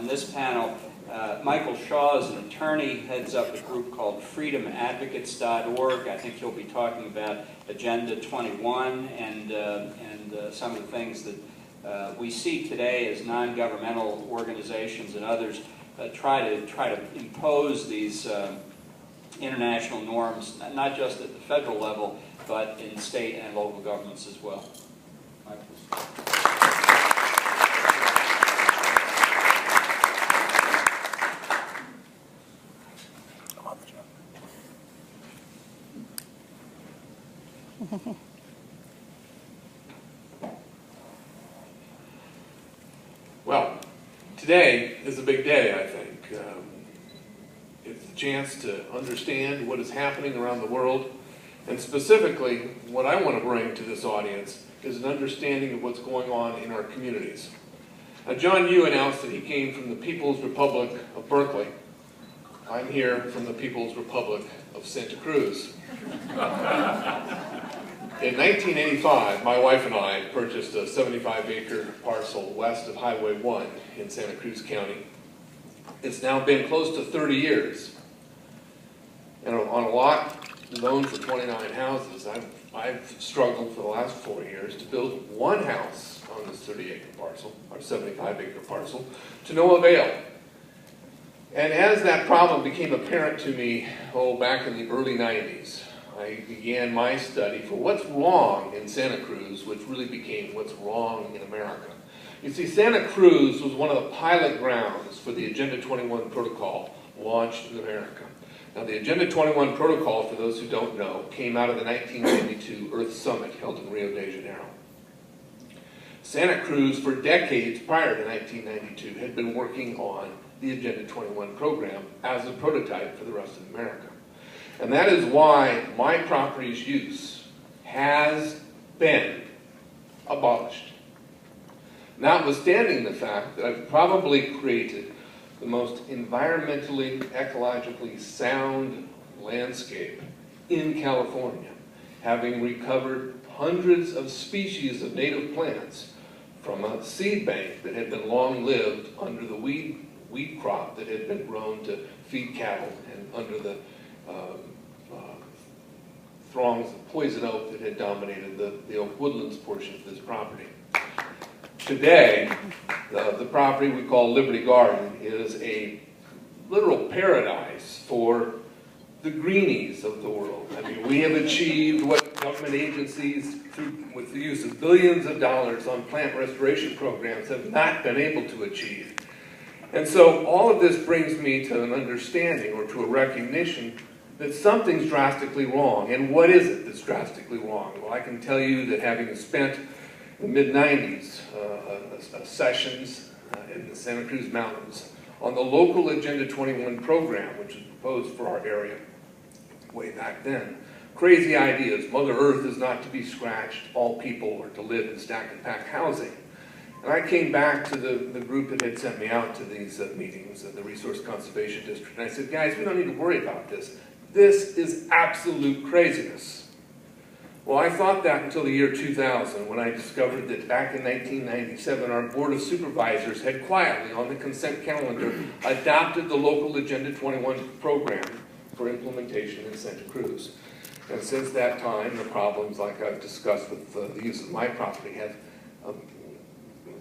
on this panel. Michael Shaw is an attorney, heads up a group called freedomadvocates.org. I think he'll be talking about Agenda 21 and some of the things that we see today as non-governmental organizations and others try to impose these international norms, not just at the federal level, but in state and local governments as well. Michael. Well, today is a big day, I think. It's a chance to understand what is happening around the world, and specifically, what I want to bring to this audience is an understanding of what's going on in our communities. Now, John Yoo announced that he came from the People's Republic of Berkeley. I'm here from the People's Republic of Santa Cruz. In 1985, my wife and I purchased a 75-acre parcel west of Highway 1 in Santa Cruz County. It's now been close to 30 years. And on a lot known for 29 houses, I've struggled for the last 4 years to build one house on this 30-acre parcel, or 75-acre parcel, to no avail. And as that problem became apparent to me, back in the early 90s, I began my study for what's wrong in Santa Cruz, which really became what's wrong in America. You see, Santa Cruz was one of the pilot grounds for the Agenda 21 protocol launched in America. Now, the Agenda 21 protocol, for those who don't know, came out of the 1992 Earth Summit held in Rio de Janeiro. Santa Cruz, for decades prior to 1992, had been working on the Agenda 21 program as a prototype for the rest of America. And that is why my property's use has been abolished. Notwithstanding the fact that I've probably created the most environmentally, ecologically sound landscape in California, having recovered hundreds of species of native plants from a seed bank that had been long-lived under the wheat crop that had been grown to feed cattle and under the throngs of poison oak that had dominated the oak woodlands portion of this property. Today, the property we call Liberty Garden is a literal paradise for the greenies of the world. I mean, we have achieved what government agencies, with the use of billions of dollars on plant restoration programs, have not been able to achieve. And so all of this brings me to an understanding, or to a recognition, that something's drastically wrong. And what is it that's drastically wrong? Well, I can tell you that having spent the mid-90s sessions in the Santa Cruz Mountains on the local Agenda 21 program, which was proposed for our area way back then, crazy ideas. Mother Earth is not to be scratched. All people are to live in stack and pack housing. And I came back to the group that had sent me out to these meetings at the Resource Conservation District, and I said, guys, we don't need to worry about this. This is absolute craziness. Well, I thought that until the year 2000, when I discovered that back in 1997, our Board of Supervisors had quietly, on the consent calendar, adopted the local Agenda 21 program for implementation in Santa Cruz. And since that time, the problems, like I've discussed with the use of my property, have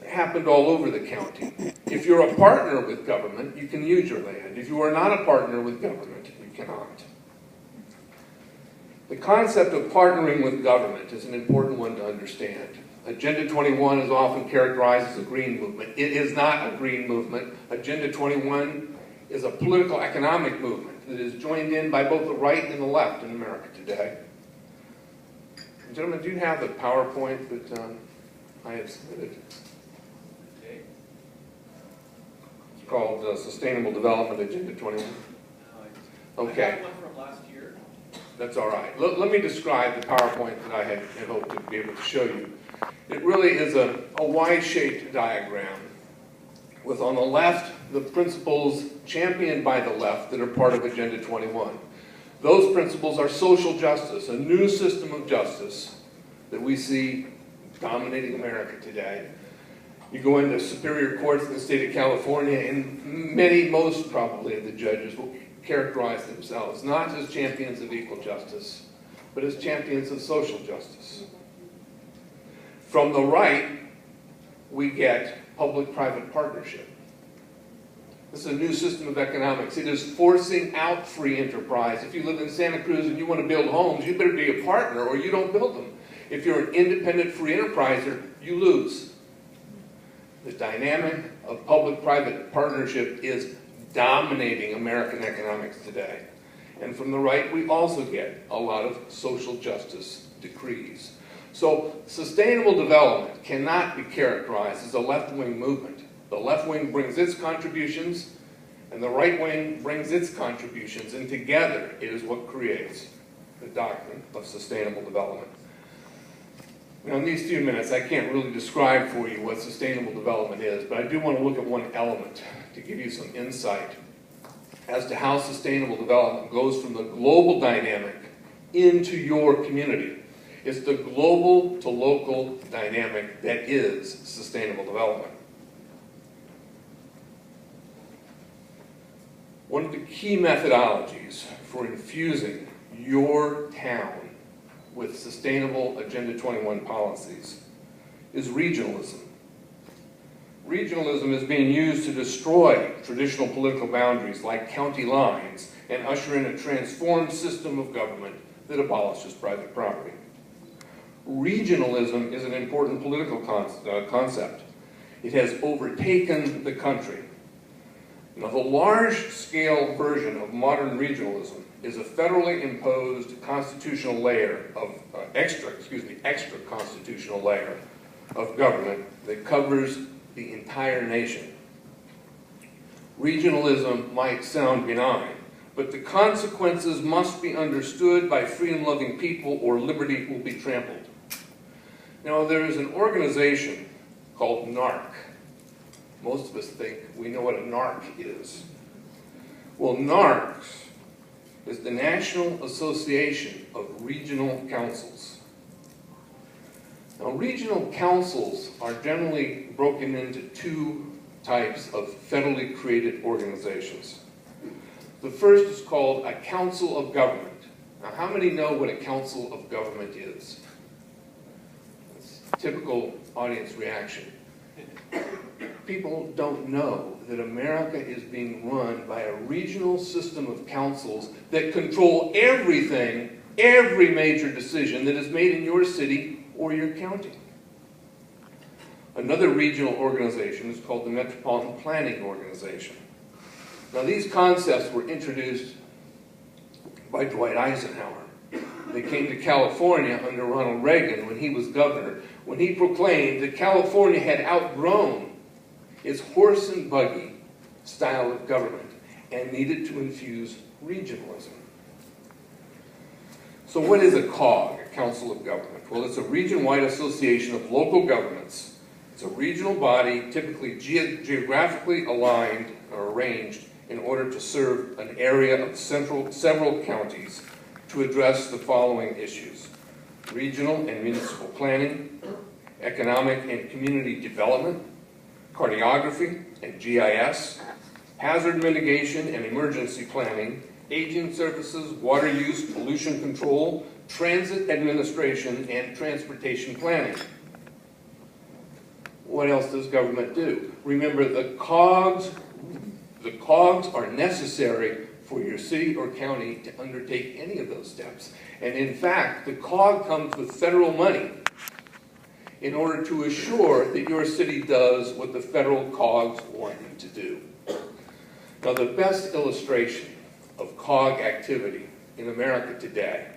happened all over the county. If you're a partner with government, you can use your land. If you are not a partner with government, you cannot. The concept of partnering with government is an important one to understand. Agenda 21 is often characterized as a green movement. It is not a green movement. Agenda 21 is a political economic movement that is joined in by both the right and the left in America today. Gentlemen, do you have the PowerPoint that I have submitted? It's called Sustainable Development Agenda 21. Okay. I have one from last year. That's all right. Let me describe the PowerPoint that I had hoped to be able to show you. It really is a Y-shaped diagram with, on the left, the principles championed by the left that are part of Agenda 21. Those principles are social justice, a new system of justice that we see dominating America today. You go into superior courts in the state of California, and most probably of the judges will characterize themselves not as champions of equal justice, but as champions of social justice. From the right, we get public-private partnership. This is a new system of economics. It is forcing out free enterprise. If you live in Santa Cruz and you want to build homes, you better be a partner or you don't build them. If you're an independent free enterpriser, you lose. The dynamic of public-private partnership is dominating American economics today. And from the right, we also get a lot of social justice decrees. So sustainable development cannot be characterized as a left-wing movement. The left wing brings its contributions, and the right wing brings its contributions, and together it is what creates the doctrine of sustainable development. Now, in these few minutes, I can't really describe for you what sustainable development is, but I do want to look at one element to give you some insight as to how sustainable development goes from the global dynamic into your community. It's the global to local dynamic that is sustainable development. One of the key methodologies for infusing your town with sustainable Agenda 21 policies is regionalism. Regionalism is being used to destroy traditional political boundaries like county lines and usher in a transformed system of government that abolishes private property. Regionalism is an important political concept. It has overtaken the country. Now, the large-scale version of modern regionalism is a federally imposed constitutional layer of extra constitutional layer of government that covers the entire nation. Regionalism might sound benign, but the consequences must be understood by freedom-loving people or liberty will be trampled. Now, there is an organization called NARC. Most of us think we know what a NARC is. Well, NARC is the National Association of Regional Councils. Now, regional councils are generally broken into two types of federally created organizations. The first is called a Council of Government. Now, how many know what a Council of Government is? That's typical audience reaction. People don't know that America is being run by a regional system of councils that control everything, every major decision that is made in your city or your county. Another regional organization is called the Metropolitan Planning Organization. Now, these concepts were introduced by Dwight Eisenhower. They came to California under Ronald Reagan when he was governor, when he proclaimed that California had outgrown its horse and buggy style of government and needed to infuse regionalism. So what is a COG, a Council of Government? Well, it's a region-wide association of local governments. It's a regional body, typically geographically aligned or arranged in order to serve an area of several counties to address the following issues: regional and municipal planning, economic and community development, cartography and GIS, hazard mitigation and emergency planning, aging services, water use, pollution control, transit administration, and transportation planning. What else does government do? Remember, the COGs are necessary for your city or county to undertake any of those steps. And in fact, the COG comes with federal money in order to assure that your city does what the federal COGs want you to do. Now, the best illustration of COG activity in America today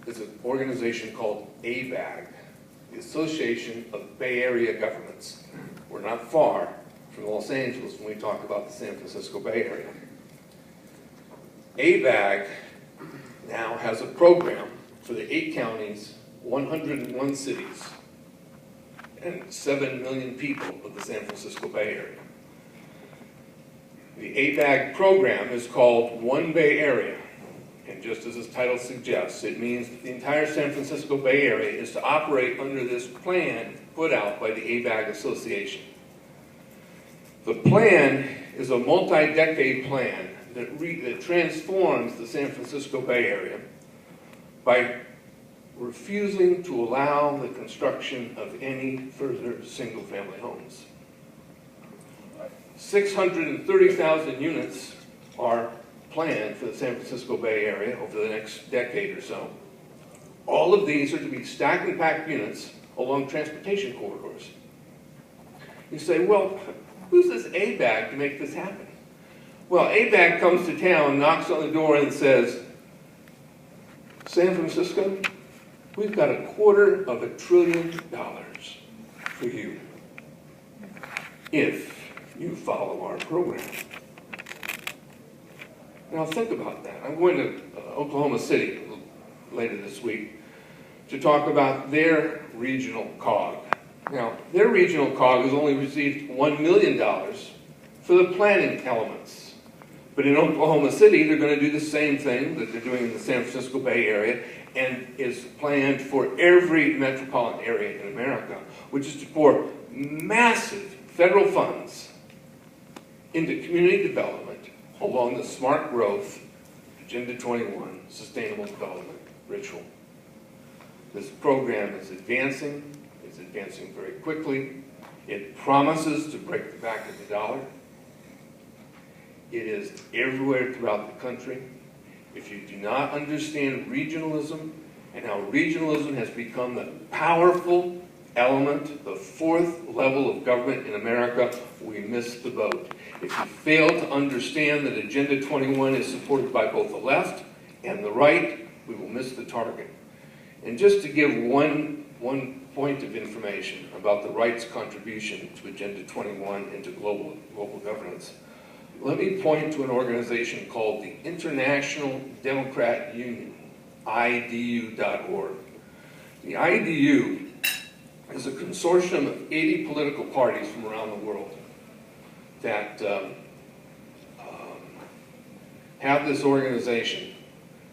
is an organization called ABAG, the Association of Bay Area Governments. We're not far from Los Angeles when we talk about the San Francisco Bay Area. ABAG now has a program for the 8 counties, 101 cities, and 7 million people of the San Francisco Bay Area. The ABAG program is called One Bay Area, and just as its title suggests, it means that the entire San Francisco Bay Area is to operate under this plan put out by the ABAG Association. The plan is a multi-decade plan that transforms the San Francisco Bay Area by refusing to allow the construction of any further single-family homes. 630,000 units are planned for the San Francisco Bay Area over the next decade or so. All of these are to be stacked and packed units along transportation corridors. You say, well, who's this ABAG to make this happen? Well, ABAG comes to town, knocks on the door and says, San Francisco, we've got $250 billion for you if you follow our program. Now think about that. I'm going to Oklahoma City later this week to talk about their regional COG. Now, their regional COG has only received $1 million for the planning elements. But in Oklahoma City, they're going to do the same thing that they're doing in the San Francisco Bay Area and is planned for every metropolitan area in America, which is to pour massive federal funds into community development along the smart growth, Agenda 21, Sustainable Development ritual. This program is advancing. It's advancing very quickly. It promises to break the back of the dollar. It is everywhere throughout the country. If you do not understand regionalism and how regionalism has become the powerful element, the fourth level of government in America, we miss the boat. If you fail to understand that Agenda 21 is supported by both the left and the right, we will miss the target. And just to give one point of information about the right's contribution to Agenda 21 and to global governance, let me point to an organization called the International Democrat Union, IDU.org. The IDU is a consortium of 80 political parties from around the world that have this organization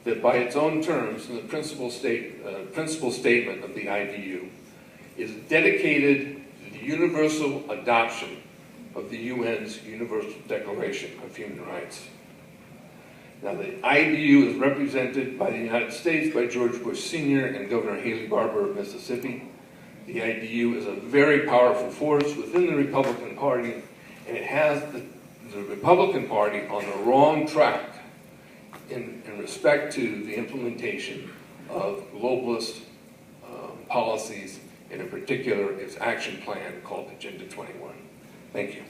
that by its own terms, in the principal statement of the IDU, is dedicated to the universal adoption of the UN's Universal Declaration of Human Rights. Now, the IDU is represented by the United States by George Bush Sr. and Governor Haley Barbour of Mississippi. The IDU is a very powerful force within the Republican Party, and it has the Republican Party on the wrong track in respect to the implementation of globalist policies, and in particular its action plan called Agenda 21. Thank you.